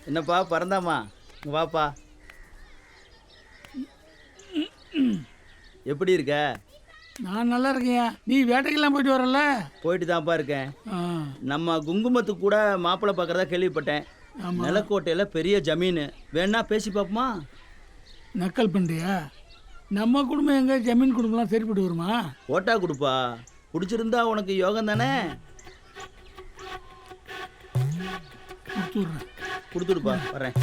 என்னப்பா பறந்தாமா, இங்க வாப்பா. எப்படி இருக்க? நான் நல்லா இருக்கேன். நீ வேட்டைக்கெல்லாம் போயிட்டு வரல? போயிட்டு தான்ப்பா இருக்கேன். ஆ, நம்ம குங்குமத்துக்கு கூட மாப்பிள்ளை பார்க்கறதா கேள்விப்பட்டேன். ஆமா. நிலக்கோட்டையில பெரிய ஜமீனு, வேணா பேசி பார்ப்போமா? நக்கல் பண்ணுறியா? நம்ம குடும்பம் எங்க ஜமீன் குடும்பம்லாம் சரிப்பட்டு வருமா? ஓட்டா கொடுப்பா, பிடிச்சிருந்தா உனக்கு யோகம் தானே. கொடுத்துட்றேன். கொடுத்துடுப்பா, வரேன்.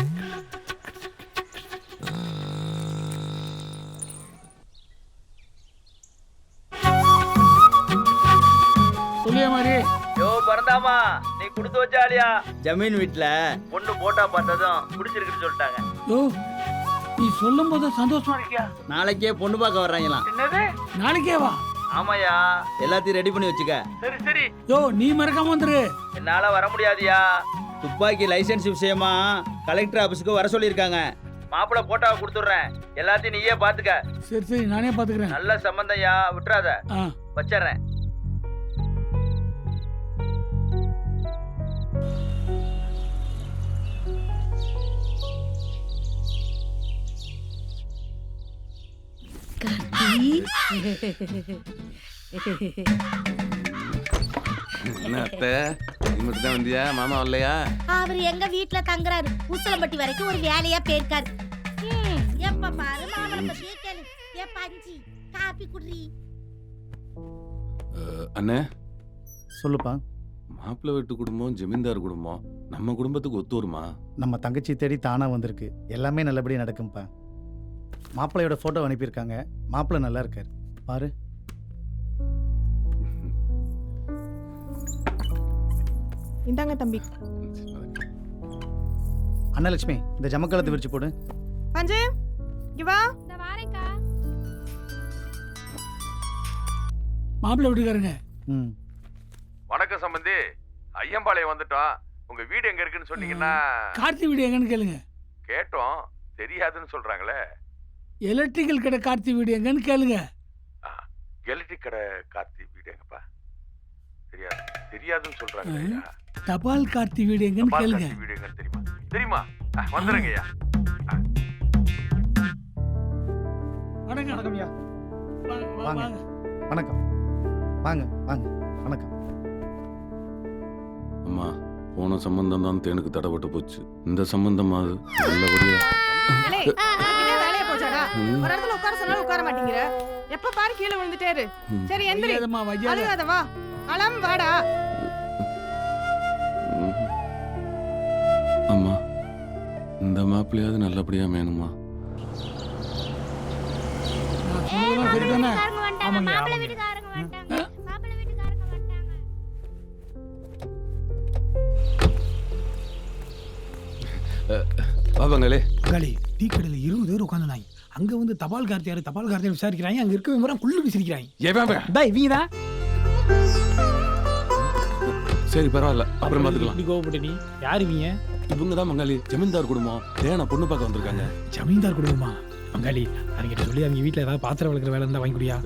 சொல்லிய மாதிரி யோ பறந்தாமா, நீ கொடுத்து வச்சாலியா? ஜமீன் வீட்டுல பொண்ணு போட்டா பார்த்ததும் பிடிச்சிருக்குன்னு சொல்லிட்டாங்க. யோ, நீ சொல்லும் போது சந்தோஷமா இருக்கியா? நாளைக்கே பொண்ணு பார்க்க வர்றாங்களாம். என்னது? நாளைக்கே வா. ஆமாயா, எல்லாத்தையும் ரெடி பண்ணி வச்சுக்க. சரி சரி. யோ, நீ மறக்காம வந்துரு. என்னால வர முடியாதியா, துப்பாக்கி லைசென்ஸ் விஷயமா கலெக்டர் ஆபீஸ்க்கு வர சொல்லியிருக்காங்க. மாப்பிள்ளை போட்டாவை கொடுத்துட்றேன், எல்லாத்தையும் நீயே பாத்துக்க. சரி சரி, நானே பாத்துக்கிறேன். நல்ல சம்பந்தம்யா, விட்டுறாத. ஆ, வச்சிடுறேன். என்ன அத்தை, நீ மட்டும் தான் வந்தியா? மாமா வரலையா? அவர் எங்க வீட்ல தங்குறாரு. உசிலம்பட்டி வரைக்கும் ஒரு வேலையா போயிருக்காரு. எப்ப பாரு மாமனை பத்தியே கேளு. ஏ பஞ்சி, காப்பி குடி. அண்ணே, சொல்லுப்பா. மாப்பிள்ளை வீட்டு குடும்பம் ஜமீன்தார் குடும்பம் நம்ம குடும்பத்துக்கு ஒத்து வருமா? நம்ம தங்கச்சி தேடி தானா வந்திருக்கு. எல்லாமே நல்லபடியாக நடக்கும்ப்பா. மாப்பிள்ளையோட ஃபோட்டோ அனுப்பியிருக்காங்க. மாப்பிள்ளை நல்லா இருக்காரு, பாரு. இந்தாங்க தம்பி. அண்ணலட்சுமி, இந்த ஜமக்கலத்தை விரிச்சு போடு. பஞ்சு, இங்க வா. மாப்பிள்ளை விட்டுக்காருங்க. ம், வணக்கம் சம்பந்தி, ஐயம்பாளையம் வந்துட்டோம். உங்க வீடு எங்க இருக்குன்னு சொன்னீங்கன்னா கார்த்தி வீடு எங்கன்னு கேளுங்க. கேட்டோம், தெரியாதுன்னு சொல்றாங்களே. எலக்ட்ரிக்கல் கடை கார்த்தி வீடு எங்கன்னு கேளுங்க. எலக்ட்ரிக் கடை கார்த்தி வீடு எங்கப்பா? தெரியாது, தெரியாதுன்னு சொல்றாங்களே. தபால் கார்த்தி வீடு எங்கன்னு கேளுங்க. வீடு எங்கன்னு தெரியுமா? தெரியுமா? வந்துருங்க ஐயா. வணக்கம். வணக்கம் ஐயா. வாங்க, வாங்க. வாங்க. வணக்கம். வாங்க வாங்க, வணக்கம். அம்மா, போன சம்பந்தம் தான் தேனுக்கு தடப்பட்டு போச்சு. இந்த சம்பந்தம் அது நல்லபடியா. ஏலே, என்ன வேலைய போச்சாடா? ஒரு இடத்துல உட்கார சொன்னாலும் உட்கார மாட்டேங்கிற. எப்ப பாரு கீழே விழுந்துட்டே. சரி எந்திரி. வையாதம்மா, வையாத. அழுகாத, வா. அலம் வாடா. அம்மா, இந்த மாப்பிள்ளையாவது நல்லபடியா வேணுமா? நான் சொன்னதெல்லாம் சரிதானே? ஆமாங்க, மாப்பிள்ளை வீட்டுக்காரங்க வந்துட்டாங்க. மாப்பிள்ளை வீட்டுக்காரங்க வந்துட்டாங்க. பாபாங்களே, காலி டீ கடையில் 20 பேர் உட்காந்துனாங்க. அங்க வந்து தபால் கார்த்தியார் விசாரிக்கிறாங்க. அங்க இருக்க விவரம் குள்ளு விசாரிக்கிறாங்க. இவங்க தான். சரி பரவாயில்ல, அப்புறம் பாத்துக்கலாம். இப்படி கோவப்பட்ட நீ யாரு? இவங்க தான் மங்காளி, ஜமீன்தார் குடும்பம். தேனை பொண்ணு பார்க்க வந்திருக்காங்க. ஜமீன்தார் குடும்பமா? மங்காளி, அவங்க சொல்லி அவங்க வீட்டுல ஏதாவது பாத்திரம் வளர்க்குற வேலை இருந்தா வாங்கி குடியா?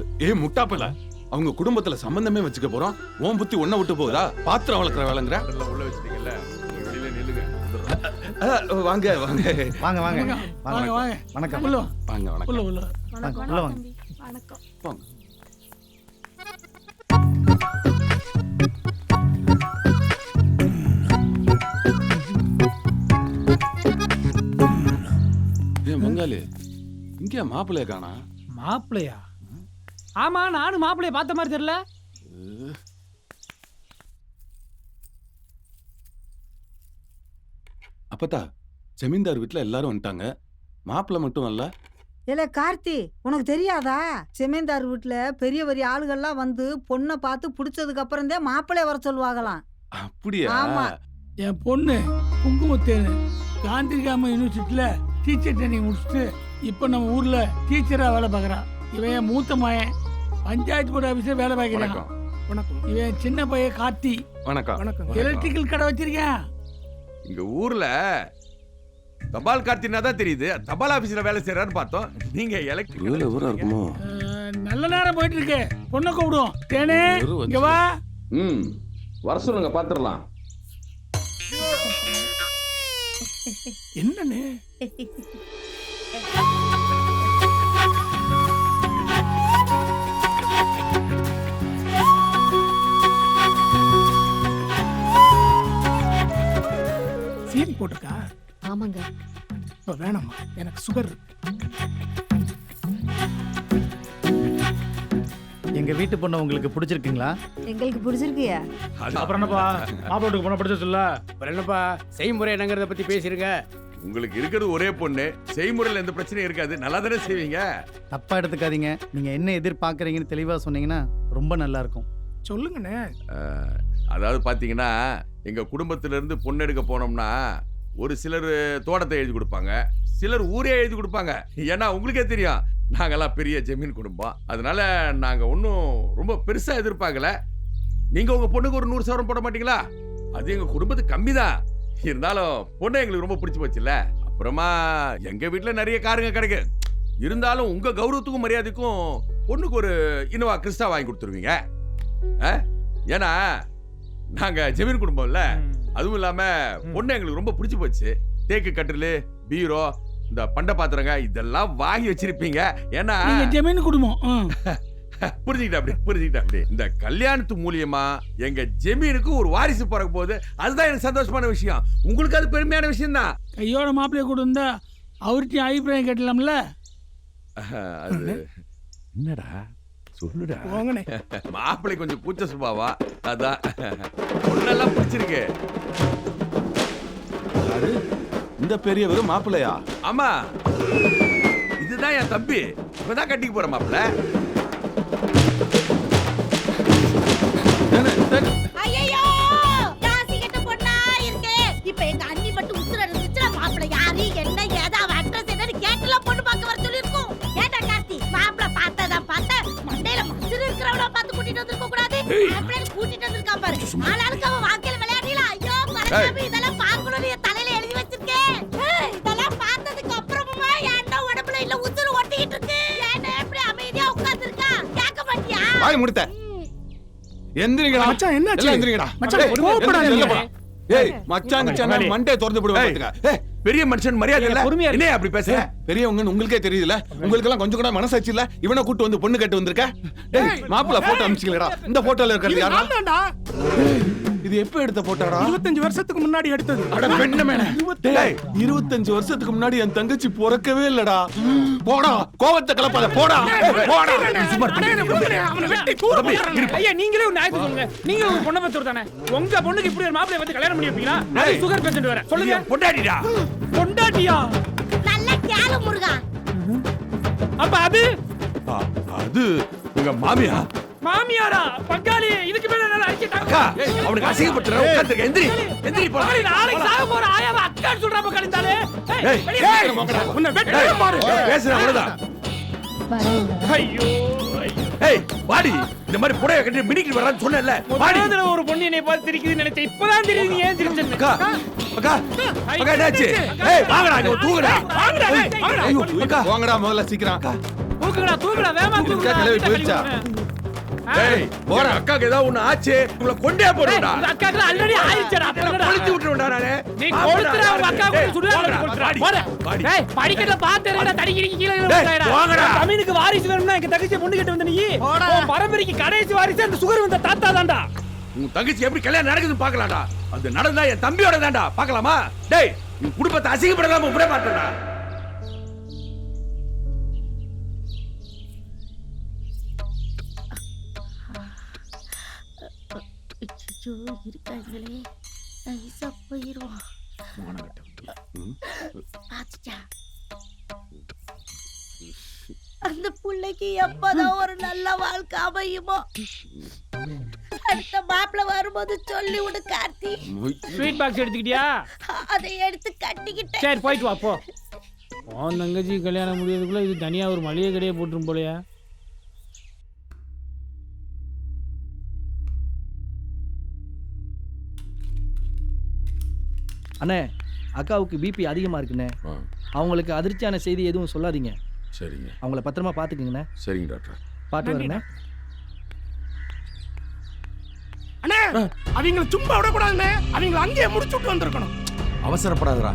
முட்டாப்பல, அவங்க குடும்பத்துல சம்பந்தமே வச்சுக்க போறோம். உன் புத்தி ஒன்ன விட்டு போகுதா? பாத்திரம் வளர்க்குற வேலைங்கிற உள்ள வச்சிட்டீங்கல்ல, வெளியில நில்லுங்க. வாங்க வாங்க வாங்க வாங்க வாங்க, வாங்க. வணக்கம். உள்ள வா. வாங்க. உள்ள, வணக்கம். உள்ள. வாங்க, உள்ள வாங்க. வணக்கம். வாங்க. மங்காளி, இங்க மாப்பிள்ளைய காணா? மாப்பிள்ளையா? ஆமா, நானும் மாப்பிள்ளைய பார்த்த மாதிரி தெரியல. அப்பத்தா, ஜமீன்தார் வீட்டுல எல்லாரும் வந்துட்டாங்க, மாப்பிள்ளை மட்டும் வரல. இல்ல கார்த்தி, உனக்கு தெரியாதா? ஜமீன்தார் வீட்டுல பெரிய பெரிய ஆளுகள்லாம் வந்து பொண்ணை பார்த்து பிடிச்சதுக்கு அப்புறம் தான் மாப்பிள்ளைய வர சொல்லுவாங்களாம். அப்படியா? ஆமா. என் பொண்ணு குங்குமத்தேனு காந்திகிராம யூனிவர்சிட்டியில டீச்சர் ட்ரைனிங் முடிச்சுட்டு இப்ப நம்ம ஊர்ல டீச்சரா வேலை பார்க்கறான். இவன் என் மூத்த மகன், பஞ்சாயத்து போர்டு ஆபீஸ்ல வேலை பார்க்கறான். வணக்கம். இவன் சின்ன பையன் கார்த்தி, வணக்கம். வணக்கம். எலக்ட்ரிக்கல் கடை வச்சிருக்கேன். இங்க ஊர்ல தபால் கார்த்தினா தான் தெரியுது, தபால் ஆபீஸ்ல வேலை செய்யறான்னு பார்த்தோம். நீங்க எலக்ட்ரிக் இவ்வளவு ஊரா இருக்குமோ? நல்ல நேரம் போயிட்டு இருக்கு. பொண்ணை கூப்பிடுவோம். தேனே, இங்க வா. வர சொல்லுங்க, பாத்துடலாம். என்னன்னு சீனி போட்டிருக்கா? ஆமாங்க. இப்ப வேணாமா, எனக்கு சுகர். எங்க வீட்டு பொண்ணை உங்களுக்கு பிடிச்சிருக்குங்களா? எங்களுக்கு பிடிச்சிருக்கியா? அப்புறம் என்னப்பா மாப்பிள்ளை பொண்ணை பிடிச்சிச்சுல்ல, அப்புறம் என்னப்பா செய்முறை என்னங்கிறத பத்தி பேசிருங்க. உங்களுக்கு இருக்கிறது ஒரே பொண்ணு, செய்முறையில் எந்த பிரச்சனையும் இருக்காது. நல்லா தானே செய்வீங்க. தப்பா எடுத்துக்காதீங்க. நீங்க என்ன எதிர்பார்க்கறீங்கன்னு தெளிவா சொன்னீங்கன்னா ரொம்ப நல்லா இருக்கும். சொல்லுங்கண்ணே. அதாவது பாத்தீங்கன்னா, எங்க குடும்பத்துல இருந்து பொண்ணு எடுக்க போனோம்னா ஒரு சிலர் தோட்டத்தை எழுதி கொடுப்பாங்க, சிலர் ஊரே எழுதி கொடுப்பாங்க. ஏன்னா உங்களுக்கே தெரியும், நாங்கெல்லாம் பெரிய ஜமீன் குடும்பம். அதனால நாங்க ஒன்றும் ரொம்ப பெருசா எதிர்பார்க்கல. நீங்க உங்க பொண்ணுக்கு ஒரு 100 சவரம் போட மாட்டீங்களா? அது எங்க குடும்பத்துக்கு கம்மி தான். இருந்தாலும் பொண்ணு எங்களுக்கு ரொம்ப பிடிச்சி போச்சுல்ல. அப்புறமா எங்க வீட்டுல நிறைய காருங்க கிடைக்கு. இருந்தாலும் உங்க கௌரவத்துக்கும் மரியாதைக்கும் பொண்ணுக்கு ஒரு இனோவா கிறிஸ்டா வாங்கி கொடுத்துருவீங்க. ஏன்னா நாங்க ஜமீன் குடும்பம் இல்ல. அதுவும் இல்லாம பொண்ணு எங்களுக்கு ரொம்ப பிடிச்சி போச்சு. தேக்கு கட்டிலு, பீரோ, இந்த பண்ட பாத்திரங்க இதெல்லாம் வாங்கி வச்சிருப்பீங்க. ஏன்னா ஜமீன் குடும்பம். புரிஞ்சுக்கிட்ட அப்படி. இந்த கல்யாணத்து மூலியமா எங்க ஜமீனுக்கு ஒரு வாரிசு பிறக்க போகுது. அதுதான் எனக்கு சந்தோஷமான விஷயம். உங்களுக்கு அது பெருமையான விஷயம் தான். கையோட மாப்பிள்ளைய கூட இருந்தா அவர்கிட்ட அபிப்பிராயம் கேட்டலாம்ல. அது என்னடா சொல்லுடா. போங்கண்ணே. மாப்பிள்ளை கொஞ்சம் கூச்ச சுபாவா, அதான் பொண்ணெல்லாம் பிடிச்சிருக்கு. இந்த பெரியவர் மாப்பிள்ளையா? ஆமா, இதுதான் என் தம்பி. இப்பதான் கட்டிக்கு போற மாப்பிள்ளை. ஐயோ, காசி கட்ட பொண்ணா இருக்கே. இப்ப எங்க அண்ணி மட்டும் உசுர இருந்துச்சுனா மாப்பிள்ளை யாரு என்ன ஏதா அட்ரஸ் என்னன்னு கேட்டல பொண்ணு பார்க்க வர சொல்லிருக்கோம். ஏடா கார்த்தி, மாப்பிள்ளை பார்த்ததா பார்த்த மண்டையில மசுறு இருக்கிறவள பார்த்து கூட்டிட்டு வந்திருக்க கூடாது. மாப்பிள்ளை கூட்டிட்டு வந்திருக்கான் பாரு. ஆளாளுக்கு அவன் வாழ்க்கையில விளையாடல. ஐயோ பரவாயில்லை, இதெல்லாம் பார்க்கணும்னு என் தலையில எழுதி வச்சிருக்கேன். இதெல்லாம் பார்த்ததுக்கு அப்புறமா ஏன்டா உடம்புல இல்ல உசுறு ஒட்டிக்கிட்டு இருக்கு. ஏன்டா எப்படி அமைதியா உட்கார்ந்திருக்கா? கேட்க மாட்டியா? வாய் முடித்த. எந்திரிங்கடா மச்சான், என்னாச்சு? எந்திரிங்கடா மச்சான், ஏய், கோவப்படாதீங்க. எந்திரிங்கடா. ஏய் மச்சான் சேனல் மண்டே திறந்து போடுவாங்க. ஏய் பெரிய மனுஷன் மரியாதை இல்ல. என்ன அப்படி பேசுற? பெரியவங்க உங்களுக்கே தெரியுதுல, உங்களுக்கு எல்லாம் கொஞ்சம் கூட மனசாட்சி இல்ல. இவனை கூட்டு வந்து பொண்ணு கட்டு வந்திருக்க. டேய் மாப்பிள்ளை போட்டோ அனுப்பிச்சிங்களா? இந்த போட்டோல இருக்கிறது யாரா? நான்தான்டா. இது எப்ப எடுத்த போட்டோடா? 25 வருஷத்துக்கு முன்னாடி எடுத்தது. அட பெண்ணமேனே. டேய் 25 வருஷத்துக்கு முன்னாடி என் தங்கச்சி பிறக்கவே இல்லடா. போடா, கோவத்தை கலப்பாத. போடா போடா. அவனை வெட்டி தூர போடுறேன். ஐயா நீங்களே ஒரு நியாயத்தை சொல்லுங்க. நீங்க ஒரு பொண்ணை பத்தி தானே, உங்க பொண்ணுக்கு இப்படி ஒரு மாப்பிள்ளை வந்து கல்யாணம் பண்ணி வைப்பீங்களா? அது சுகர் பேஷண்ட் வேற. சொல்லுங்க. பொண்டாட்டிடா. பொண்டாட்டியா? நல்ல கேளு முருகா. அப்ப அது அது உங்க மாமியா? மாமியாரா? பங்காளி இதுக்கு மேல என்ன அக்கா, அவனுக்கு அசிங்கப்பட்டுற. உட்கார்ந்து எந்திரி எந்திரி போடா. நாளைக்கு சாக போற ஆயாவ அக்கான்னு சொல்றா பங்காளி தாலே. ஏய் உன்னை வெட்டி பாரு. பேசுற அவ்வளவுதான். ஐயோ ஏய் வாடி, இந்த மாதிரி புடைய கட்டி மினிக்கிட்டு வரான்னு சொன்னேன்ல. வாடி. முதல்ல ஒரு பொண்ணு என்னை பார்த்து சிரிக்குதுன்னு நினைச்சேன். இப்பதான் தெரியுது நீ ஏன் சிரிச்சேன்னு. அக்கா அக்கா அக்கா என்னாச்சு? ஏய் வாங்கடா, இங்க தூங்குடா. வாங்கடா, வாங்கடா. ஐயோ அக்கா வாங்கடா முதல்ல சீக்கிரம். தூக்குடா, தூக்குடா, வேகமா தூக்குடா. கிளவி போயிடுச்சா? ஏய் போற. அக்காக்கு ஏதாவது ஒண்ணு ஆச்சு, உங்களை கொண்டே போடுடா. இந்த அக்காக்கு ஆல்ரெடி ஆயிடுச்சுடா. அப்புறம் கொளுத்தி விட்டுறேன்டா நானே. நீ கொளுத்துற உங்க அக்கா கூட சுடுகாடு கொளுத்துற. போடா. டேய் படிக்கட்ட பாத்துறடா, தடிக்கிடி கீழ விழுந்துடா. வாங்கடா. தமிழுக்கு வாரிசு வேணும்னா எங்க தங்கச்சி பொண்ணு கிட்ட வந்து நீ உன் பரம்பரைக்கு கடைசி வாரிசு அந்த சுகர் வந்த தாத்தா தான்டா. உன் தங்கச்சி எப்படி கல்யாணம் நடக்குதுன்னு பாக்கலாம்டா. அது நடந்தா என் தம்பியோட தான்டா. பார்க்கலாமா? டேய் நீ குடும்பத்தை அசிங்கப்படாம விட மாட்டேடா. ஐயோ இருக்காங்களே, நைஸா போயிருவோம். பாத்துட்டா. அந்த புள்ளைக்கு எப்பதான் ஒரு நல்ல வாழ்க்கை அமையுமோ. அடுத்த மாப்பிள்ள வரும்போது சொல்லி விடு கார்த்தி. Sweet box எடுத்துக்கிட்டியா? அதை எடுத்து கட்டிக்கிட்டேன். சரி போயிட்டு வா போ. உன் தங்கச்சி கல்யாணம் முடியறதுக்குள்ள இது தனியா ஒரு மளிகை கடையே போட்டுரும் போலயா? அண்ணே அக்காவுக்கு பிபி அதிகமாக இருக்குண்ணே. அவங்களுக்கு அதிர்ச்சியான செய்தி எதுவும் சொல்லாதீங்க. சரிங்க. அவங்கள பத்திரமா பார்த்துக்குங்கண்ணே. சரிங்க டாக்டர். பார்த்து வரேண்ணே. அண்ணே அவங்கள சும்மா விடக்கூடாதுண்ணே. அவங்கள அங்கேயே முடிச்சு விட்டு வந்திருக்கணும். அவசரப்படாதடா.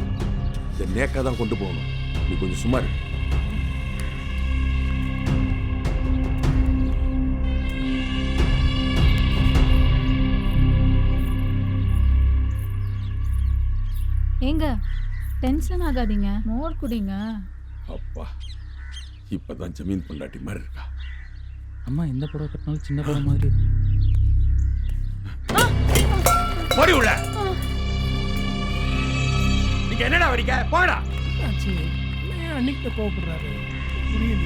இதை நேக்கா தான் கொண்டு போகணும். நீ கொஞ்சம் சும்மா இரு. ஏங்க டென்ஷன் ஆகாதீங்க, மோர் குடிங்க. அப்பா இப்பதான் ஜமீன் பொண்டாட்டி மாதிரி இருக்கா. அம்மா எந்த புடவை கட்டினாலும் சின்ன புடவை மாதிரி. போடி உள்ள. நீங்க என்னடா வரீங்க? போடா. அன்னைக்கு கோவப்படுறாரு புரியல.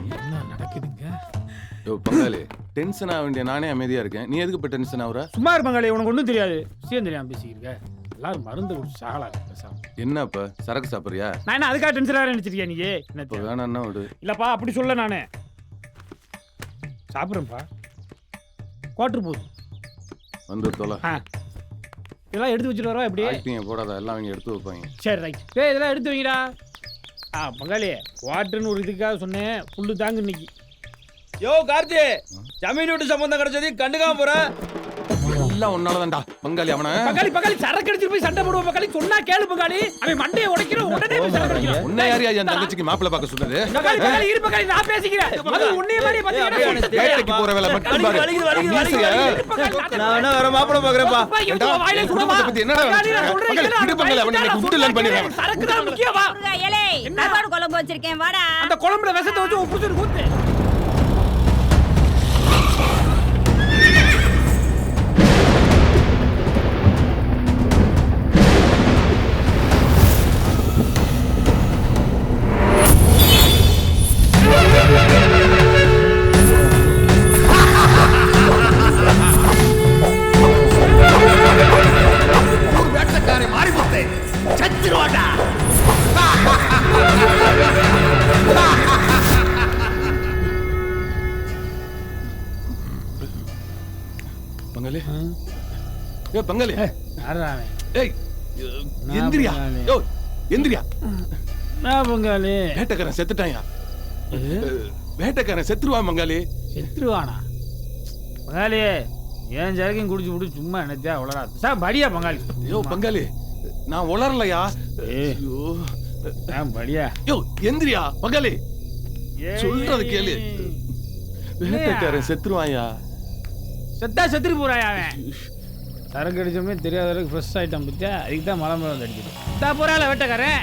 என்ன நடக்குதுங்க? யோ பங்காளி, டென்ஷன் ஆக வேண்டிய நானே அமைதியா இருக்கேன். நீ எதுக்கு இப்ப டென்ஷன் ஆகுற? சும்மா இருப்பாங்களே, உனக்கு ஒன்றும் தெரியாது. விஷயம் தெரியாம பேசிக்கிறீங்க. எல்லாரும் மருந்து குடிச்சு சாகலாங்க பேசாம. என்ன இப்ப சரக்கு சாப்பிடுறியா? நான் என்ன அதுக்காக டென்ஷன் ஆக நினைச்சிருக்கியா நீ? என்ன இப்ப வேணான்னா விடு. இல்லப்பா அப்படி சொல்ல நானு சாப்பிட்றேன்ப்பா. குவார்டர் போதும். வந்து தொலை. இதெல்லாம் எடுத்து வச்சுட்டு வரவா எப்படி? ஆக்டிங்க போடாத, எல்லாம் அவங்க எடுத்து வைப்பாங்க. சரி ரைட். ஏய் இதெல்லாம் எடுத்து வைங்கடா. பங்காளி குவார்டர்னு ஒரு இதுக்காக சொன்னேன். புல்லு தாங்க இன்னைக்கு. யோ கார்த்தி, ஜமீன் வீட்டு சம்பந்தம் கிடைச்சது கண்டுக்காம போற. எல்லாம் உன்னாலதான்டா பங்காளி. அவன பங்காளி சரக்கு அடிச்சு போய் சண்டை போடுவோம் பங்காளி. சொன்னா கேளு பங்காளி. அவன் மண்டையை உடைக்கிறோம், உடனே போய் சரக்கு அடிக்கிறோம். உன்னை யாரையா என் தங்கச்சிக்கு மாப்பிள்ளை பார்க்க சொன்னது? பங்காளி இரு பங்காளி, நான் பேசிக்கிறேன். அது உன்னைய மாதிரி பாத்தீங்கன்னா வேட்டைக்கு போற வேலை மட்டும் பாரு. நான் என்ன வேற மாப்பிள்ளை பாக்குறேன்ப்பா. வாயிலே சுடுவா. என்னடா பங்காளி பங்காளி அவனை விட்டு லேன் பண்ணிடுறேன். சரக்கு தான் முக்கியமா. ஏலே என்ன குழம்பு வச்சிருக்கேன் வாடா. அந்த குழம்புல விஷத்தை வச்சு உப்புச்சு ஊத்து. பங்காளி ஏ பங்காளி, யாராவே? ஏய் எந்திரியா. யோ எந்திரியா. நான் பங்காளி. வேட்டைக்காரன் செத்துட்டாயா? வேட்டைக்காரன் செத்துருவான் பங்காளி. செத்துருவானா? பங்காளி ஏன் ஜரகையும் குடிச்சு விட்டு சும்மா என்னத்தையா உளரா சார் படியா பங்காளி. யோ பங்காளி, நான் உளரலையா. ஐயோ படியா. யோ எந்திரியா பங்காளி, சொல்றது கேளு. வேட்டைக்காரன் செத்துருவாயா? செத்தா செத்துட்டு போறாயா அவன். சரக்கு அடிச்சோமே தெரியாத அளவுக்கு ஃப்ரெஷ் ஆயிட்டான் பத்தியா. அதுக்கு தான் மலை மரம் அடிக்குது. செத்தா போறால வேட்டைக்காரன்.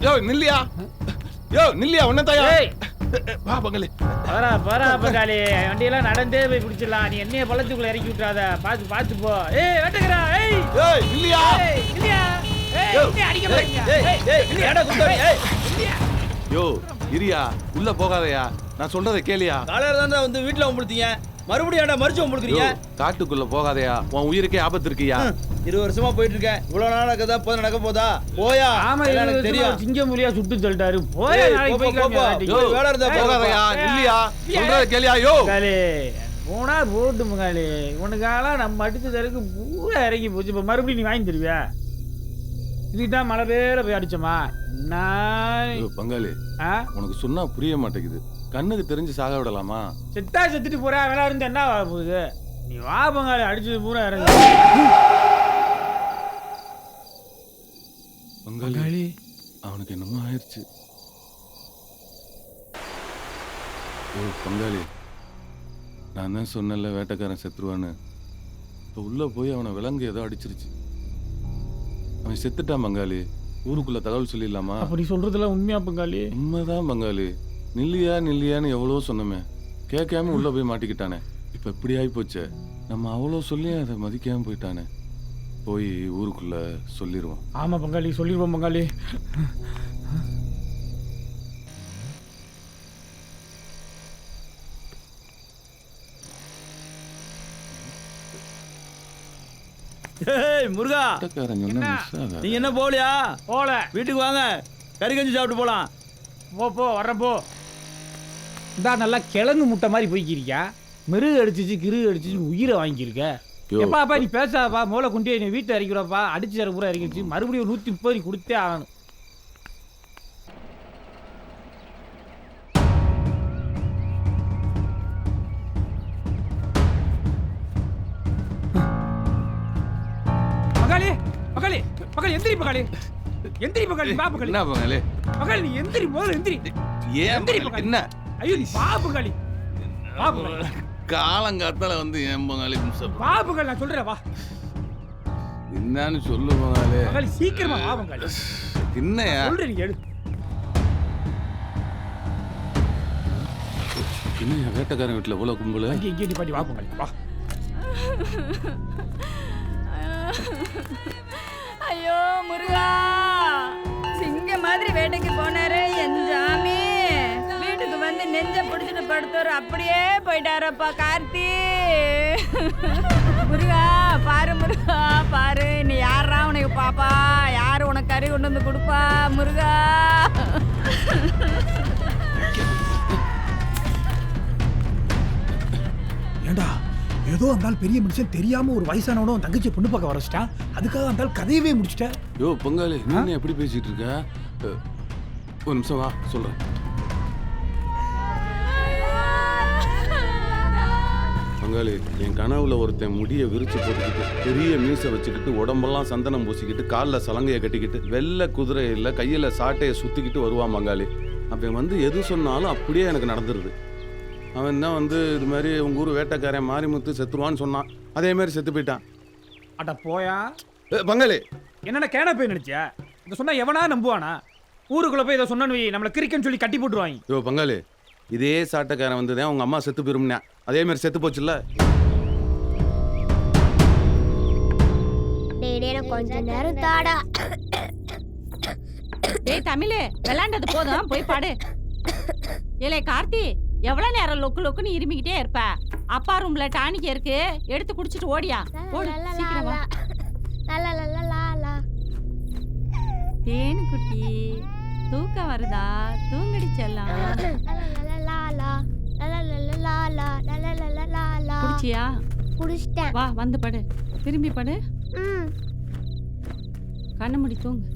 யோ நில்லியா. யோ நில்லியா. உன்னதாயா. வா பங்காளி. பரா பங்காளி. வண்டியெல்லாம் நடந்தே போய் பிடிச்சிடலாம். நீ என்னைய பள்ளத்துக்குள்ள இறக்கி விட்டுறாத. பார்த்து போ. ஏய் வேட்டைக்காரா. ஏய் ஏய் நில்லியா. இல்லையா. ஏய் அடிக்க போறீங்க. ஏய் ஏடா குண்டோரி. ஏய் யோ இரியா, உள்ள போகாதயா. நான் சொல்றதை கேளியா. காலையில தான் வந்து வீட்டுல உம்புடுத்தீங்க, மறுபடியும் ஏடா மறிச்சு உம்புடுக்குறீங்க. காட்டுக்குள்ள போகாதயா, உன் உயிருக்கே ஆபத்து இருக்குயா. 20 வருஷமா போயிட்டு இருக்கேன். இவ்வளவு நாள் நடக்குதா? போது நடக்க போதா? போயா. ஆமா எனக்கு தெரியும். சிங்கம் புலியா சுட்டு சொல்லிட்டாரு. போயா நாளைக்கு போய்க்கலாம். வேலை இருந்தா போகாதயா. நில்லியா, சொல்றதை கேளியா. யோ காலே போனா போட்டு மங்காளி. உனக்காலாம் நம்ம அடிச்ச தருக்கு பூரா இறங்கி போச்சு. இப்ப மறுபடியும் நீ வாங்கி தருவியா? இதுதான் மழை பேர போய் அடிச்சோமா? பங்காளி உனக்கு சொன்னா புரிய மாட்டேங்குது. கண்ணுக்கு தெரிஞ்சு சாக விடலாமா? செத்தா செத்துட்டு போறா. வேலை இருந்து என்ன வர போகுது? நீ வா பங்காளி, அடிச்சது பூரா இறங்க. பங்காளி அவனுக்கு என்னமோ ஆயிடுச்சு. ஓ பங்காளி, நான் தான் சொன்னல வேட்டைக்காரன் செத்துருவான்னு. இப்போ உள்ள போய் அவனை விலங்கு ஏதோ அடிச்சிருச்சு. அவன் செத்துட்டான் பங்காளி. ஊருக்குள்ள தகவல் சொல்லிடலாமா? அப்படி சொல்றதுல உண்மையா பங்காளி? உண்மைதான் பங்காளி. நில்லியா நில்லியான்னு எவ்வளோ சொன்னமே, கேட்காம உள்ள போய் மாட்டிக்கிட்டானே. இப்ப இப்படி ஆகி போச்சே. நம்ம அவ்வளோ சொல்லி அதை மதிக்காம போயிட்டானே. போய் ஊருக்குள்ள சொல்லிடுவோம். ஆமா பங்காளி, சொல்லிடுவோம் பங்காளி. ஏய் முருகா, நீங்க என்ன போகலையா? போல. வீட்டுக்கு வாங்க, கறி கஞ்சி சாப்பிட்டு போலாம். போ வர்றேன் போ. இந்தா நல்லா கிழங்கு முட்டை மாதிரி போய்க்கிறியா? மிருகு அடிச்சிச்சு கிருகு அடிச்சிச்சு உயிரை வாங்கியிருக்க. எப்பா அப்பா நீ பேசாதப்பா, மூளை குண்டியை நீ வீட்டை இறக்கிறப்பா, அடிச்சு தர பூரா இறக்கிடுச்சு, மறுபடியும் 130 நீ கொடுத்தே ஆகணும். பகாலி பகாலி பகாலி எந்திரி பகாலி, எந்திரி பகாலி, வா பகாலி. என்ன பங்காளி? பகாலி நீ எந்திரி, முதல்ல எந்திரி. ஏன் எந்திரி பங்காளி? பகாலி. என்ன ஐயோ நீ வா பகாலி, வா பகாலி, காலங்காத்தால வந்து ஏன் பங்காளி வா பகாலி, நான் சொல்றேன் வா என்னன்னு சொல்லு பங்காளி. பகாலி, சீக்கிரமா வா பகாலி, என்னையா சொல்றேன் நீ எடு. என்ன வேட்டைக்காரன் வீட்டுல எவ்வளவு கும்பல? இங்கே நீ பாட்டி வா பகாலி, வா. ஐயோ முருகா, சிங்க மாதிரி வேட்டைக்கு போனாரு என் சாமி. வீட்டுக்கு வந்து நெஞ்ச பிடிச்சிட்டு படுத்தவர் அப்படியே போயிட்டாரப்பா கார்த்தி. முருகா பாரு, முருகா பாரு, நீ யாரா உனக்கு பாப்பா, யாரு உனக்கு கறி கொண்டு வந்து கொடுப்பா முருகா. ஏண்டா ஏதோ அந்த பெரிய மனுஷன் தெரியாம ஒரு வயசானவனும் தங்கச்சி பொண்ணு பார்க்க வரச்சிட்டான், அதுக்காக அந்த கதையவே முடிச்சிட்டேன். யோ பங்காளி, நீ எப்படி பேசிட்டு இருக்க? ஒரு நிமிஷம் வா சொல்றேன். பங்காளி, என் கனவுல ஒருத்தன் முடிய விரிச்சு போட்டுக்கிட்டு பெரிய மீசை வச்சுக்கிட்டு உடம்பெல்லாம் சந்தனம் பூசிக்கிட்டு காலில் சலங்கையை கட்டிக்கிட்டு வெள்ளை குதிரையில் கையில் சாட்டையை சுற்றிக்கிட்டு வருவான் பங்காளி. அவன் வந்து எது சொன்னாலும் அப்படியே எனக்கு நடந்துருது. அவன் தான் வந்து இது மாதிரி உங்கள் ஊர் வேட்டைக்காரன் மாரிமுத்து செத்துருவான்னு சொன்னான், அதே மாதிரி செத்து போயிட்டான். அட போயா பங்காளி, என்னென்ன கேன போய் நினைச்சியா? இதை சொன்னா எவனா நம்புவானா? ஊருக்குள்ள போய் இதை சொன்னு நம்மளை கிரிக்கன்னு சொல்லி கட்டி போட்டுருவாங்க. யோ பங்காளி, இதே சாட்டைக்காரன் வந்து தான் உங்க அம்மா செத்து போயிருந்தேன், அதே மாதிரி செத்து போச்சுல்ல. கொஞ்ச நேரம் தாடா. டேய் தமிழே, விளையாண்டது போதும், போய் பாடு. ஏலே கார்த்தி, எவ்வளவு நேரம் லொக்கு லொக்குன்னு இருமிக்கிட்டே இருப்ப? அப்பா ரூம்ல டானிக் இருக்கு, எடுத்து குடிச்சிட்டு ஓடியா. ஓடு சீக்கிரம் வா. தேனு குட்டி, தூக்கம் வருதா? தூங்கடி செல்லம். குடிச்சியா? குடிச்சிட்டேன். வா வந்து படு, திரும்பி படு, கண்ணு மூடி தூங்கு.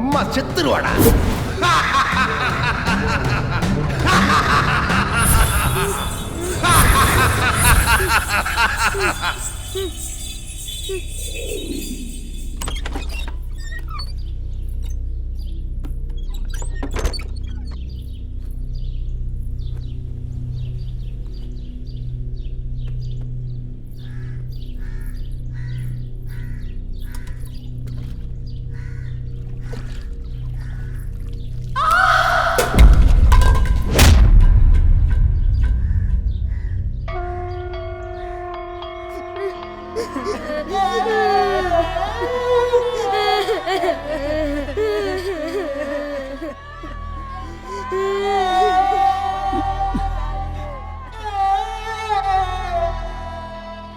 அம்மா செத்துருவாடா.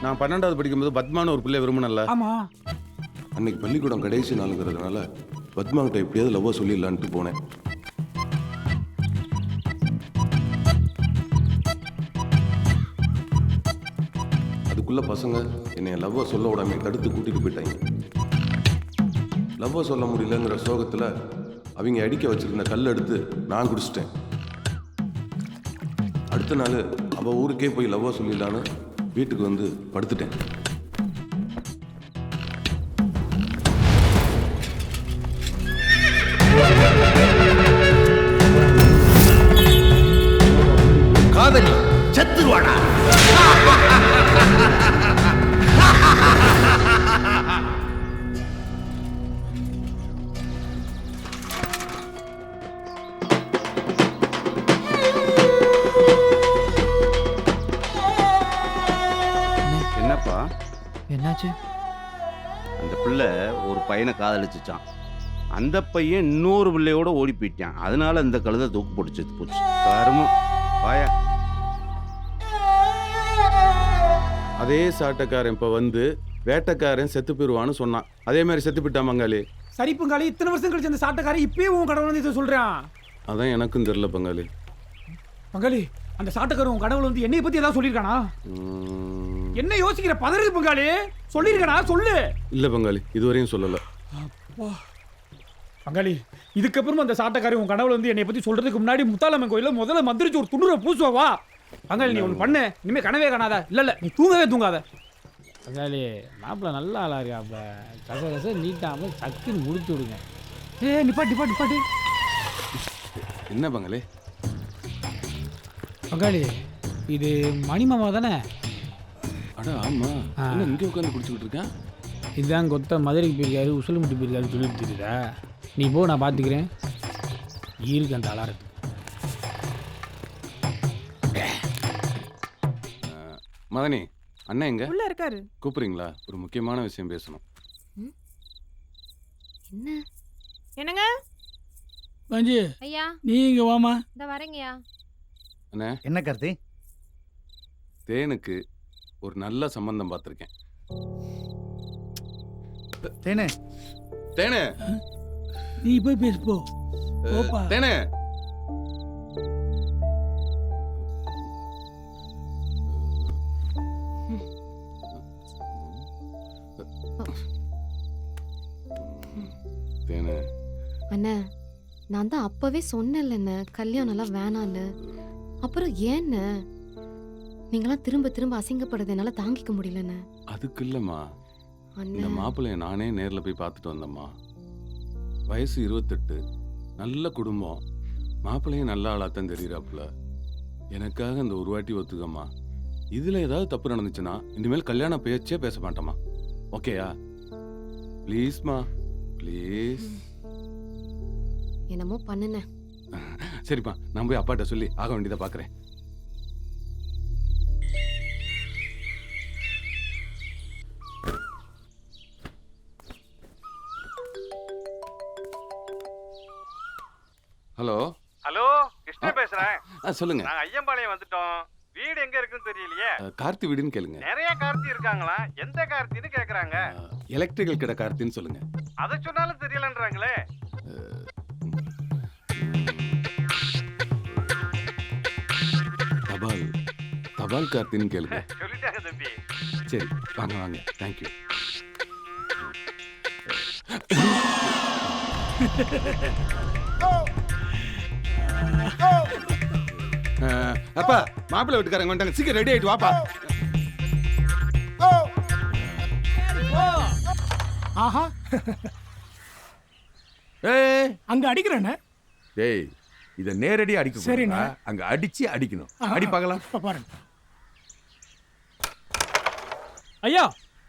நான் 12வது படிக்கும்போது பத்மான்னு ஒரு பிள்ளை விரும்பினல. ஆமா. அன்னைக்கு பள்ளிக்கூடம் கடைசி நாளுங்கிறதுனால பத்மா கிட்ட எப்படியாவது லவ்வா சொல்லிடலான்ட்டு போனேன். அதுக்குள்ள பசங்க என்னை லவ்வா சொல்ல விடாம தடுத்து கூட்டிட்டு போயிட்டாங்க. லவ்வா சொல்ல முடியலங்கிற சோகத்துல அவங்க அடிக்க வச்சிருந்த கல் எடுத்து நான் குடிச்சிட்டேன். அடுத்த நாள் அவ ஊருக்கே போய் லவ்வா சொல்லிடலான்னு வீட்டுக்கு வந்து படுத்துட்டேன். காதலி செத்துருவாடா. என்னப்பா என்னாச்சு? அந்த பிள்ளை ஒரு பையனை காதலிச்சுச்சான். அந்த பையன் இன்னொரு பிள்ளையோட ஓடி போயிட்டான். அதனால இந்த கழுதை தூக்கு பிடிச்சது போச்சு. கருமம். வாயா. அதே சாட்டைக்காரன் இப்போ வந்து வேட்டைக்காரன் செத்து போயிடுவான்னு சொன்னான். அதே மாதிரி செத்து போயிட்டான் பங்காளி. சரி பங்காளி, இத்தனை வருஷம் கழிச்சு அந்த சாட்டைக்காரன் இப்பயே உன் கடவுள் வந்து இதை சொல்றான். அதான் எனக்கும் தெரியல பங்காளி. பங்காளி, அந்த சாட்டைக்காரன் உன் கடவுள் வந்து என்னைய பத்தி ஏதாவது சொல்லியிருக்கானா? என்ன யோசிக்கிற? பதறது பங்காளி. சொல்லியிருக்கானா? சொல்லு. இல்ல பங்காளி, இதுவரையும் சொல்லல. பங்காளி, இதுக்கப்புறமா அந்த சாட்டைக்காரன் உன் கடவுள் வந்து என்னை பத்தி சொல்றதுக்கு முன்னாடி முத்தாலம்மன் கோயில முதல்ல மந்திரிச்சு ஒரு துண்டுரை பூசுவா. பங்காளி, நீ ஒன்று பண்ணு. இனிமே கனவே காணாத. இல்ல நீ தூங்கவே தூங்காத. பங்காளி, மாப்பிள்ள நல்லா ஆளா இருக்காப்ப. கச கச நீட்டாம சக்குன்னு முடிச்சு விடுங்க. நிப்பாட்டு. என்ன பங்காளி? பங்காளி, இது மணிமாமா தானே? அட ஆமா. என்ன இங்கே உட்காந்து குடிச்சுக்கிட்டு இருக்கேன்? இதுதான் கொத்த மதுரைக்கு போயிருக்காரு, உசலமுட்டி போயிருக்காரு சொல்லிட்டு தெரியுதா? நீ போ, நான் பார்த்துக்கிறேன். இருக்கு அந்த அலாரத்துக்கு. மதனி, அண்ணன் எங்க? உள்ள இருக்காரு. கூப்பிடுறீங்களா? ஒரு முக்கியமான விஷயம் பேசணும். என்னங்க? மஞ்சி, ஐயா நீ இங்க வாமா. இந்த வரேங்கய்யா. அண்ணே, என்ன கார்த்தி? தேனுக்கு ஒரு நல்ல சம்பந்தம் பார்த்துருக்கேன். தேனே தேனே, நீ போய் பேசு போ. போப்பா. தேனே. தேனே. அண்ணா, நான் தான் அப்பவே சொன்னேன்ல கல்யாணம்லாம் வேணான்னு. அப்புறம் ஏன்னு நீங்களாம் திரும்ப திரும்ப அசிங்கப்படுறது என்னால தாங்கிக்க முடியலண்ணே. அதுக்கு இல்லம்மா, இந்த மாப்பிள்ளைய நானே நேரில் போய் பார்த்துட்டு வந்தம்மா. வயசு 28, நல்ல குடும்பம், மாப்பிள்ளையும் நல்ல ஆளாத்தான் தெரியுறாப்புல. எனக்காக இந்த ஒரு வாட்டி ஒத்துக்கம்மா. இதில் ஏதாவது தப்பு நடந்துச்சுன்னா இனிமேல் கல்யாண பேச்சே பேச மாட்டோமா? ஓகேயா? ப்ளீஸ்மா, ப்ளீஸ். என்னமோ பண்ணுன. சரிப்பா, நான் போய் அப்பாட்ட சொல்லி ஆக வேண்டியதை பார்க்குறேன். ஹலோ. ஹலோ, கிருஷ்ணன் பேசுறேன். சொல்லுங்க. நாங்க ஐயம்பாளையம் வந்துட்டோம். வீடு எங்க இருக்குன்னு தெரியலையே. கார்த்தி வீடுன்னு கேளுங்க. நிறைய கார்த்தி இருக்காங்களா? எந்த கார்த்தின்னு கேக்குறாங்க. எலக்ட்ரிக்கல் கடை கார்த்தின்னு சொல்லுங்க. அத சொன்னாலும் தெரியலன்றாங்களே. தபால் கார்த்தின்னு கேளுங்க. சொல்லிட்டாங்க தம்பி. சரி, வாங்க வாங்க. தேங்க்யூ. அப்பா, மாப்பிள்ளை வீட்டுக்காரங்க வந்துட்டாங்க. சீக்கிரம் ரெடி ஆயிட்டு வாப்பா. ஆஹா, அங்க அடிக்கிறேன்னு. டேய், இத நேரடியா அடிக்க. சரிண்ணா. அங்க அடிச்சு அடிக்கணும். அடி பார்க்கலாம். பாருங்க ஐயா,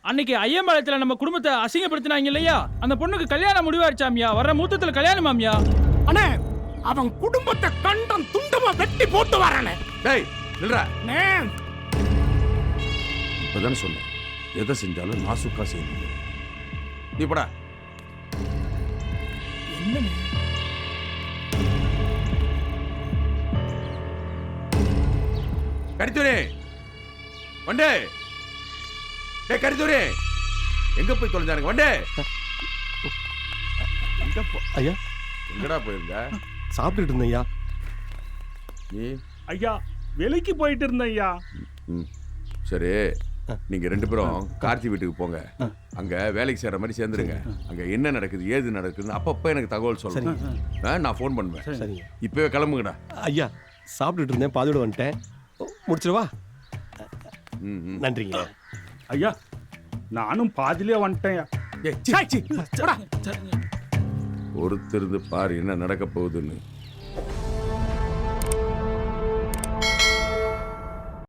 அன்னைக்கு ஐயம்பாளையத்துல நம்ம குடும்பத்தை அசிங்கப்படுத்தினாங்க இல்லையா? அந்த பொண்ணுக்கு கல்யாணம் முடிவாயிருச்சாமியா. வர்ற மூத்தத்துல கல்யாணமாமியா? அண்ணே, அவன் குடும்பத்தை கண்டம் துண்டமா வெட்டி போட்டு வரானே. டேய், நில்றா. இப்பதானே சொன்னேன், எதை செஞ்சாலும் நாசுக்கா செய்யணும். நீ போடா. என்ன கடித்தூரே வண்டே. டேய் கடித்தூரே, எங்க போய் தொலைஞ்சானுங்க? வண்டே, ஐயா எங்கடா போயிருந்த? சாப்பிட்டுட்டு இருந்தேன் ஐயா. நீ? ஐயா, வெளிக்கு போயிட்டு இருந்தேன் ஐயா. சரி, நீங்க 2 பேரும் கார்த்தி வீட்டுக்கு போங்க. அங்க வேலைக்கு சேர்ற மாதிரி சேர்ந்துருங்க. அங்க என்ன நடக்குது ஏது நடக்குதுன்னு அப்பப்ப எனக்கு தகவல் சொல்லுங்க. நான் ஃபோன் பண்ணுவேன். சரிங்க. இப்பவே கிளம்புங்கடா. ஐயா, சாப்பிட்டுட்டு இருந்தேன், பாதியோட வந்துட்டேன். முடிச்சிருவா? நன்றிங்க ஐயா. நானும் பாதிலே வந்துட்டேன். ஒருத்தர் பாரு என்ன நடக்க போகுதுன்னு.